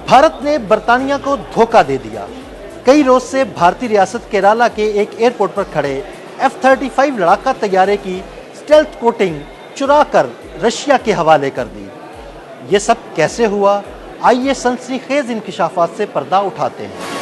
भारत ने बरतानिया को धोखा दे दिया। कई रोज से भारतीय रियासत केरला के एक एयरपोर्ट पर खड़े F-35 लड़ाका तैयारे की स्टेल्थ कोटिंग चुरा कर रशिया के हवाले कर दी। ये सब कैसे हुआ? आइए सनसनीखेज इंकिशाफात से पर्दा उठाते हैं।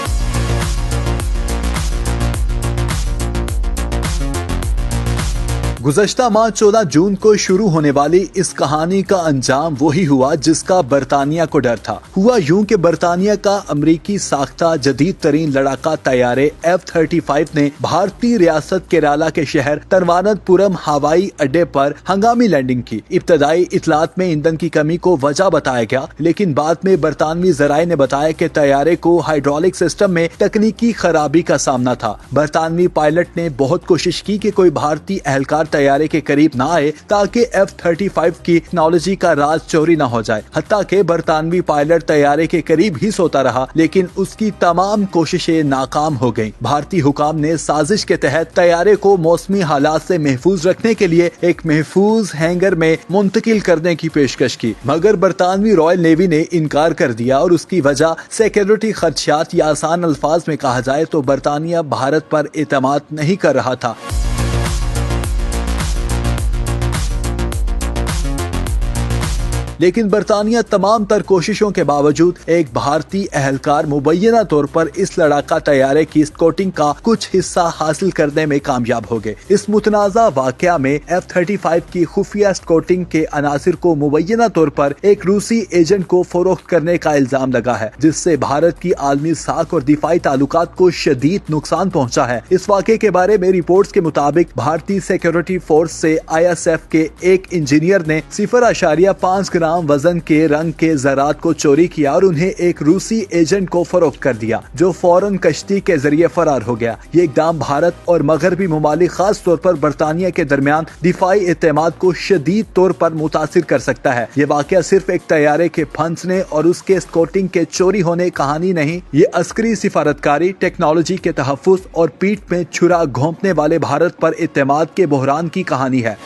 गुज़श्ता माह 14 जून को शुरू होने वाली इस कहानी का अंजाम वही हुआ जिसका बरतानिया को डर था। हुआ यूं कि बरतानिया का अमरीकी साख्ता जदीद तरीन लड़ाका तैयारे F-35 ने भारतीय रियासत केरला के शहर तिरुवनंतपुरम हवाई अड्डे पर हंगामी लैंडिंग की। इब्तदाई इतलात में ईंधन की कमी को वजह बताया गया, लेकिन बाद में बरतानवी जराए ने बताया कि तैयारे को हाइड्रोलिक सिस्टम में तकनीकी खराबी का सामना था। बरतानवी पायलट ने बहुत कोशिश की कि कोई भारतीय एहलकार तैयारे के करीब ना आए ताकि F-35 की टेक्नोलॉजी का राज चोरी ना हो जाए। हत्ता के बरतानवी पायलट तैयारे के करीब ही सोता रहा, लेकिन उसकी तमाम कोशिशें नाकाम हो गईं। भारतीय हुकाम ने साजिश के तहत तैयारे को मौसमी हालात से महफूज रखने के लिए एक महफूज हैंगर में मुंतकिल करने की पेशकश की, मगर बरतानवी रॉयल नेवी ने इनकार कर दिया और उसकी वजह सिक्योरिटी खदशात या आसान अल्फाज में कहा जाए तो बरतानिया भारत पर एतमाद नहीं कर रहा था। लेकिन बरतानिया तमाम तर कोशिशों के बावजूद एक भारतीय एहलकार मुबैना तौर पर इस लड़ाका तैयारे की स्कोटिंग का कुछ हिस्सा हासिल करने में कामयाब हो गए। इस मुतनाज़ा वाकया में F-35 की खुफिया स्कोटिंग के अनासिर को मुबैना तौर पर एक रूसी एजेंट को फरोख्त करने का इल्जाम लगा है, जिससे भारत की आलमी साख और दिफाई ताल्लुकात को शदीद नुकसान पहुँचा है। इस वाक़े के बारे में रिपोर्ट्स के मुताबिक भारतीय सिक्योरिटी फोर्स से ISF के एक इंजीनियर ने 0.5 वजन के रंग के ज़रात को चोरी किया और उन्हें एक रूसी एजेंट को फरोख्त कर दिया, जो फौरन कश्ती के जरिए फरार हो गया। ये इकदाम भारत और मगरबी ममालिक खास तौर पर बरतानिया के दरमियान दिफाई एतमाद को शदीद तौर पर मुतासिर कर सकता है। ये वाकया सिर्फ एक तैयारे के फंसने और उसके स्कोटिंग के चोरी होने कहानी नहीं, ये अस्करी सिफारतकारी, टेक्नोलॉजी के तहफ़्फ़ुज़ और पीठ में छुरा घोंपने वाले भारत पर एतमाद के बहरान की कहानी है।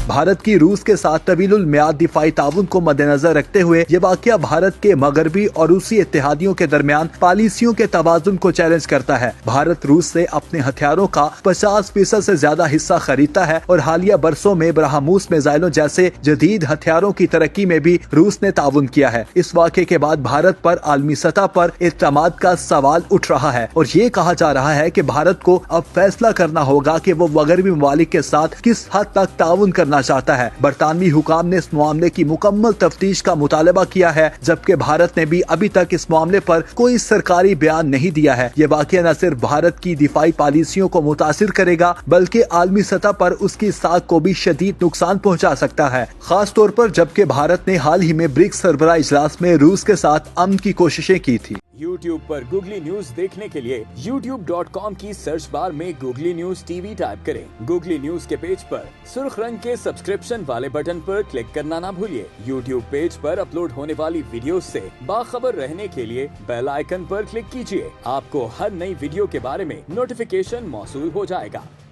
भारत की रूस के साथ तवीलुल मियाद दिफाई ताउन को मद्देनजर रखते हुए ये वाकया भारत के मगरबी और रूसी इत्तेहादियों के दरमियान पॉलिसियों के तवाजुन को चैलेंज करता है। भारत रूस से अपने हथियारों का 50% से ज्यादा हिस्सा खरीदता है और हालिया बरसों में ब्रह्मोस मिसाइलों जैसे जदीद हथियारों की तरक्की में भी रूस ने ताउन किया है। इस वाक़े के बाद भारत पर आलमी सतह पर एतमाद का सवाल उठ रहा है और ये कहा जा रहा है कि भारत को अब फैसला करना होगा कि वो मगरबी ममालिक के साथ किस हद तक ताउन करना चाहता है। बरतानवी हुकाम ने इस मामले की मुकम्मल तफ्तीश का मुतालबा किया है, जबकि भारत ने भी अभी तक इस मामले पर कोई सरकारी बयान नहीं दिया है। ये वाकया न सिर्फ भारत की दिफाई पॉलिसियों को मुतासिर करेगा, बल्कि आलमी सतह पर उसकी साख को भी शदीद नुकसान पहुंचा सकता है, खास तौर पर जबकि भारत ने हाल ही में ब्रिक्स सरबराह इजलास में रूस के साथ अमन की कोशिशें की थी। YouTube पर गूगली न्यूज देखने के लिए youtube.com की सर्च बार में गूगली न्यूज टीवी टाइप करें। गूगली न्यूज के पेज पर सुर्ख रंग के सब्सक्रिप्शन वाले बटन पर क्लिक करना ना भूलिए। YouTube पेज पर अपलोड होने वाली वीडियोस से बाखबर रहने के लिए बेल आइकन पर क्लिक कीजिए। आपको हर नई वीडियो के बारे में नोटिफिकेशन मौसूल हो जाएगा।